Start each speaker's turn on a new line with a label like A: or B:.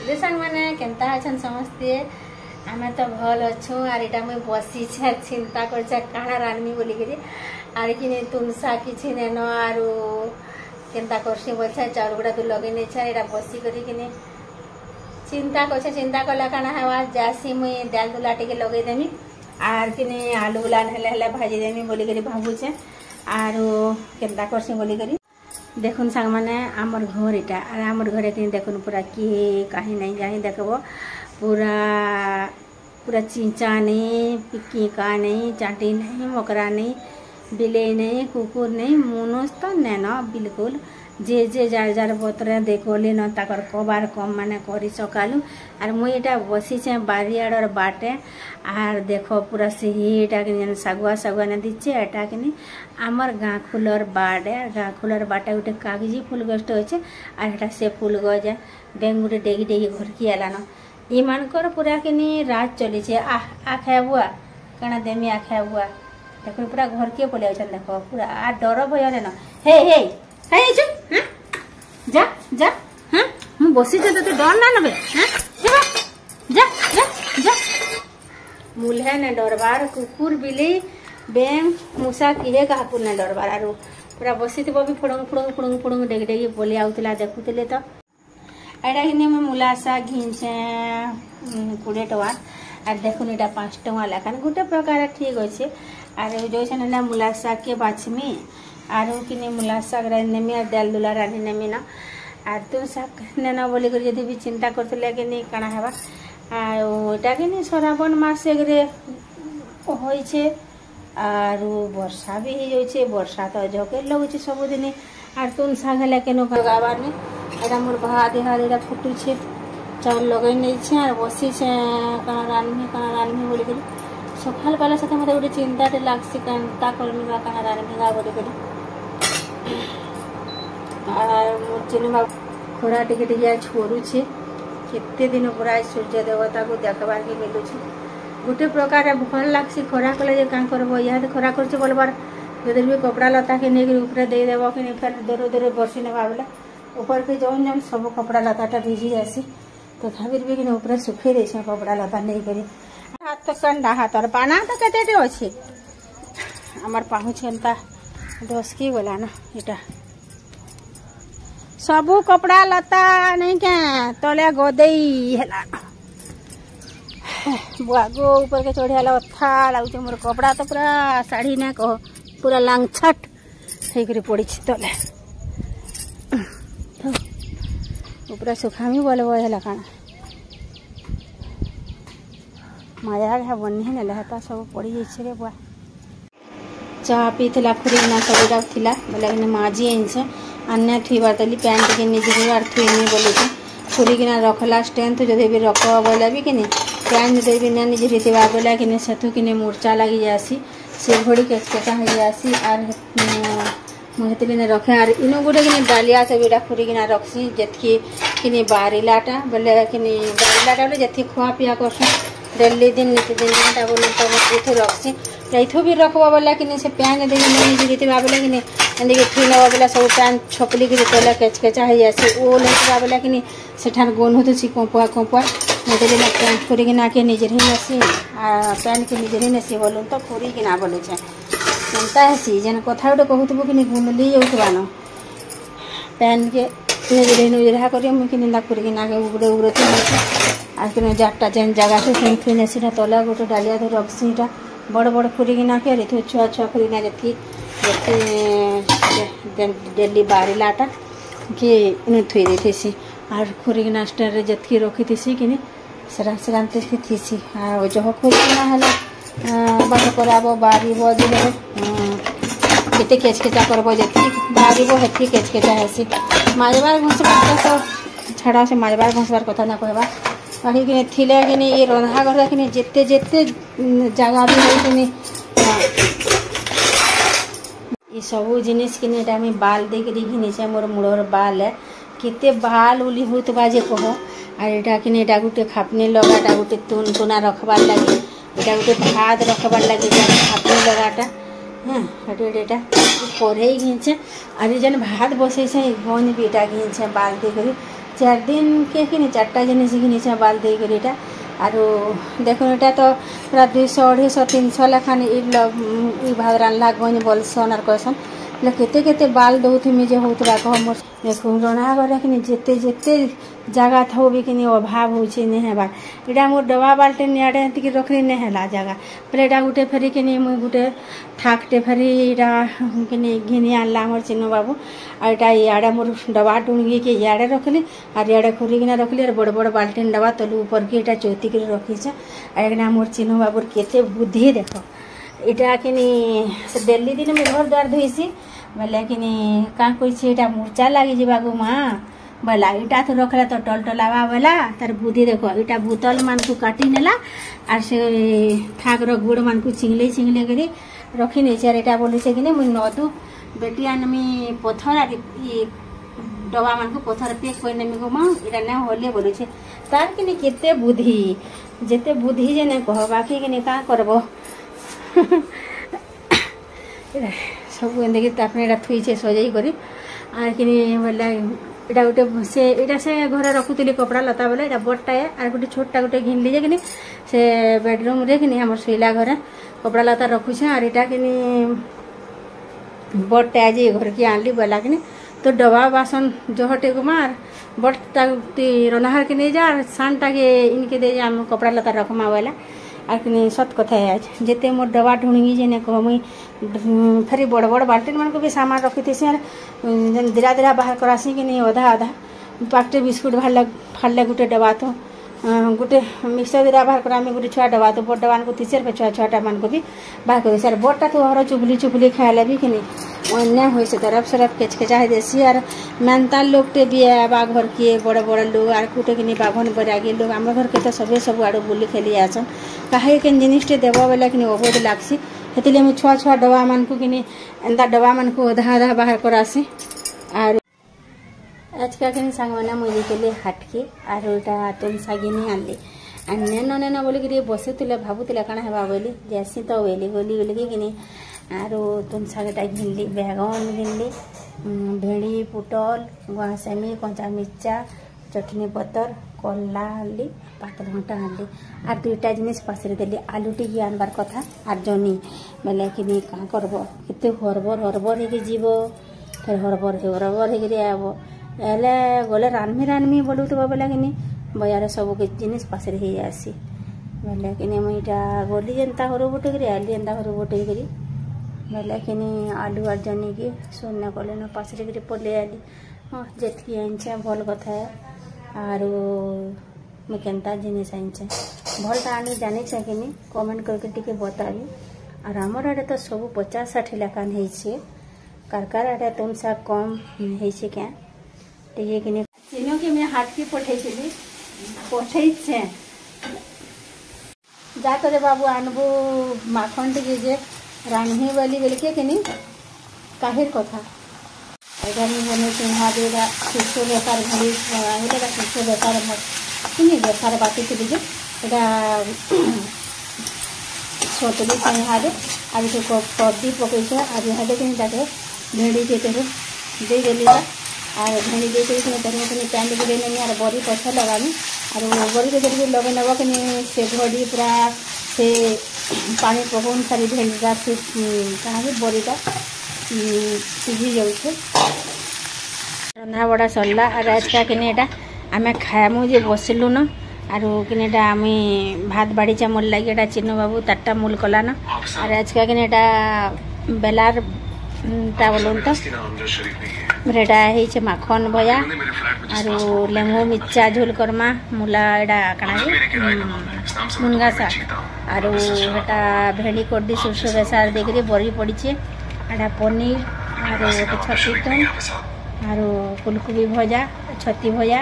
A: Hello संग मैंने केनता अछन समस्ते आमे तो भल अच्छु आर इटा मुई बसी छे चिंता कर काना रानमी बोली करी आर कि तुमसा किछि नेन आर केनता करसी बोल चाउल गुड़ा तो लगे नहीं छे इटा बसी करी कि चिंता कर चिंता कला काना हवा जासी मुई दाल दुला टिके लगे देमी आर कि आलू उलान हेले भाजी देमी बोली करी भाबुछे आर केनता करसी बोली करी देखुन सांग माने आमर घर इटा और आमर घरे कि देखुन पूरा किए कहीं नहीं जाही देखबो पूरा पूरा चिंचा नहीं पिक्की का नहीं चाटी नहीं मकरा नहीं बिले नहीं कुकुर नहीं मुनुस तो नैन बिल्कुल जे जे जार जार बतरे देखले न ताकर कबार कम माने करी सकालू आर मुई एटा बसी छे बारियाडर बाटे आर देखो पूरा सहीटा कि सागुआ सागुआ ने दीचे एटा कि आमर गाँ खुलर बाड़े गाँ खुलर बाटे गोटे कागजी फूल गछटे अच्छे आर हेटा से फूल गज बेंग गोटे डेगी डेगी घरकी आलान इमानकर पूरा कि रात चली छे आ खाए बुआ कणा देमी आ खाए बुआ देखो पूरा घर के पड़े देखो पूरा आ डर भय न हे हे हे जो हां जा जा हां मु बसी जे तो डर ना नबे हां जा जा जा मुल्हे ने डरबार कुकुर बिली बेंग मुसा किहे काहापुर ने डरबार आरो पूरा बसी थबो भी फुडंग फुडंग फुडंग फुडंग डेग डेग बोली आउतला देखुतले तो एडा कि मैं मुलासा घिंचे 20 टका आर देखुन एटा 5 टका लेखान गोटे प्रकार ठीक अच्छे आर जो छे मुलासा के बाछमी आर कि मुला शाग नेमी आर दाल दुला रानी नेमी ना आर तुम शाग नेना बोली कर जदि भी चिंता करतले कि नहीं काना हेबा आटा कि श्रावण मास एगरे होई छे आर वर्षा भी हो जाय छे वर्षा तो झके लगुचे सबुदिन आर तुम शाग हेला केनो गाबार ने एटा मोर भा देहा एटा फुटू छे चाउल लगै नै छे आर बसी छे काना रानमी बोली कर सकाल पाला साथे मते गोटे चिंताटे लागसी कांता करमी बा काना रानमी गा बोली कर आर मोर चिन्ह खोरा टिके टिके छोड़ू छे केते दिन पूरा सूर्य देवता को देखबार के मिलू छे गोटे प्रकार भल लागसी खोरा कले जे कां करबो याद खोरा करछे बोलबार जदि भी कपड़ा लता के नेक ऊपर दे देबो कि फिर दरो दरो बरसी नेबा बोले ऊपर के जौन जौन सब कपड़ा लताटा भिजी जासी तो थाबिर भी कि ऊपर सुखे दे छे कपड़ा लता नहीं करी हाथ तो कंडा हाथ और पाना तो केते अच्छे आमर पाहुछ एंता डोसकी बोला ना इटा सबू कपड़ा लता नहीं क्या तले गोदई हेला बुआ गो ऊपर के चढ़िया अथा लगुच मोर कपड़ा तो पूरा साड़ी ना कह पूरा लांगछट होकर पड़ी तले ऊपर सुखामी बोले हेला काना माया है बनी है लहता सब पड़ी जाइए रे बुआ चाह पीला फुरीना सब रखा बोले माजी आनसे आने थुईबार तली पैंट के निजे बार थुईनी बोले फुरीकिना रखला स्ट्रेंथ जदि भी रख बोले भी कि पैंट जदि भी ना निजे रीतिबा बोले कि सेठू कि मूर्चा लगी जासी से घड़ी केचकेचा हो जासी आर मुहते भी रखे आर इनो गोटे कि डालिया सब इटा फुरीकिना रखसी जेतकी कि बारिलाटा बोले कि बारिलाटा बोले जेतकी खुआ पिया करसुँ डेली दिन नीतिदिन बोले तो रखसी इथो भी रखबा बोला कि से पैन दे निजे रीतिबा बोले कि एंदी थी नवा बोला सब पैन छपली कि तले केचकेचा हो जासी ओ लेबा बोला कि सेठान गोन होतो सी कंपुआ कंपुआ मते ना पैन फुरी कि ना के निजे ही नसी आ पैन के निजे ही नसी बोलूं तो फुरी कि ना बोले छे एंता हसी जन कथा उडे कहतबो कि गुनली जाउतबा न पैन के निजे निजे करियो मु कि निंदा फुरी कि ना के उगड़े उगड़े आ कि जाटा जेन जगह से सेन थी नसी तले गोटे डालिया तो रखसीटा बड़ बड़ फुरीकिना के रे छुआ छुआ फुरीना जति डेली बारिलाटा कि इन थुई देसी आर फुरीकिना स्टैंड रे जति रखी थी कि सेरांते थी आ जह फुरीकिना हला बात कराबो बारीबो जे केते केचकेचा करबो जति बारीबो हेती केचकेचा हेसी माजबार घसबार तो छाड़ा से माजबार घसबार कथा ना कहबा बाकी कि थिले कि ये रंधा घर कि जिते जिते जगह भी है कि सब जिनिस कि बाल दे घिनी मोर मुड़र बाल है केते बाल उली होत बाजे कह आर एटा कि गोटे खापनी लगाटा गोटे तुन तुना रखबार लगे एटा गोटे भात रखबार लगे खापनी लगाटा हाँ हटेटा कढ़ई घिंचे आर जेन भात बसई गन भी एटा घिंचे बाल दे 4 दिन के कि 4टा जिनिस घिनीछे बाल देकर इटा आरो देखो इटा तो पूरा 200 250 300 लेखान ई भाव रान्ला गंज बोलसन और कहसन केते केते बाल दौथि जे होतबा कह मोर देखो रना घर कि जेते जेते जगह थो भी कि अभाव होछे ने हेबा इटा मोर डबा बाल्टी नियाडे हति रखली ने हला जगह पहले इटा गुटे फेरी कि मुई गुटे थाकटे फेरी इटा कि घिनी आनला मोर चिन्नु बाबू आ इटा इयाडे मोर डबा टुंगी के इयाडे रखली और इयाडे खुरी किना रखली और बड़ बड़ बाल्टी डबा तलु ऊपर के इटा चौती कर रखीछे आ एकना मोर चिन्नु बाबूर केते बुद्धि देखो इटा कि से डेली दिन में घर द्वार धोईसी बोले कि क्या कही इटा मूर्छा लगी जावाक माँ बोला इटा तो रखला तो टलटलावा बोला तार बुद्धि देखो इटा बोतल मान को काटी नेला और से थाक गुड़ मान को चिंगले चिंगले करी रखी नहीं चार इटा बोली से कि मुझे नदू बेटी आनमी पथर आ डबा मान को पथर पेक कर नेमी गो माँ इटा ना होले बोले तार कि केते बुद्धि जेते बुद्धि जे ने कह बाकी कि क्या करब सब एंदे तापने इटा थुईछे सजाई करी आर कि बोला इटा गोटे से घरे रखुली कपड़ा लता बोले इटा बड़टा आर गोटे छोटा गोटे घिनली जे कि से बेडरूम रे कि हमर शोला घरे कपड़ा लता रखुछे और इटा कि बड़टा आज घर के आनली बोला कि तो डबा बासन जहटे को मार बड़टा रनाहार के नहीं जा सानटा के इनके दे जा कपड़ा लता रखमा बोला आर कि सत कथा है आज जिते मोर डबा ढूंढी जे कह मुई फेरी बड़ बड़ बाल्टी मान को भी सामान रखी थी धीरा धीरा बाहर करासी कि अधा अधा पाकटे बिस्कुट फाड़ले गोटे डबा तो गोटे मिक्सर दिरा बाहर करा गोटे छुआ डबा तो बड़ डबा को तीसर पे छुआ मान को भी बाहर कर सर बड़टा तो हर चुपली चुपली खाए भी कि अन्याय हो से तरफ सरफ केचकेचा देसी और मेहनता लोग टे भी बा घर किए बड़ बड़ लोग आर कुटे कि बाभन बरागी लोग आम घर के तो सबे सब आड़ बुली खेली आसन कहे के जिनिसटे देव बोले कि अबोध लागसी से मुझे छुआ छुआ डबा मान को कि एंता डबा मान को अधा अधा बाहर करासी और आज का सांग मैंने मुझे के लिए हाट के और इटा तुम सागिनी आनली और नेन नेन बोलिक बसुले भावुले काण हेबा बोली जैसी तो बोली बोली बोलिकी कि आरो तुम सागटा घिनली बैगन घिनली भेड़ी पुटल गुआसेमी कंचा मिर्चा चटनी पतर कला आनली पातल घंटा आनली और दुईटा जिनिस पासरे देली आलू टी आनबार कथा और जनी बोले कि क्या करब केते हरबर हरबर हो जीव फिर हरबर हो आब एले गले रानमी बोलूथबा बोले कि बजार सब जिनिस पासरे ही आसी बोले कि मुईटा गली जेनता हर बोटे आली एंता हर बोटे बोले कि आलू और जनी की शून्य कले न पासरे पलि आली हाँ जितकी आनचे भल कथा है आरो मुझे केनता जिनिस आनचे भलटा आनी जानी कि कमेंट करके बताबी और आमर आड़े तो सब 50-60 लेखान है कार आड़े तुम सा कम है क्या टे कि चिन्ह कि मैं हाट की पठे जा करे बाबू आनबू माखन टे जे रान्ही बोली बोलिके कि काहिर कथा एटा बने सिंहादेगा शीर्ष बेसार घड़ी शीर्ष बेसार कि बेसार बाटी थी जे छोटली सिंहादे आज कदी पकईछे आज इहादे कि भेड़ी के दे देली और भेड़ी दे पैन गिरे नहीं और बड़ी पछे लगानी और बड़ी के जब लगे नब कि से घड़ी पूरा से पानी पकौन सारी भेड़ीटा से कहाँ बड़ीटा सीझी जाऊे रंधा बड़ा सरला और आज का कि आम खाएमु जे बसिलु न आरो कि आम भात बाड़ी चामल लगे चिन्ह बाबू तारटा मूल कला न और आज का कि बेलार टा बोलन तो रेटा है माखन भया और लेमु मिर्चा झोल करमा मूला एटा कणा मुनगा साग और एटा भेड़ी कड्डी सोर्स बेसार देकर बड़ी पड़ी एटा पनीर और छती और फुलकोबी भजा छती भजा।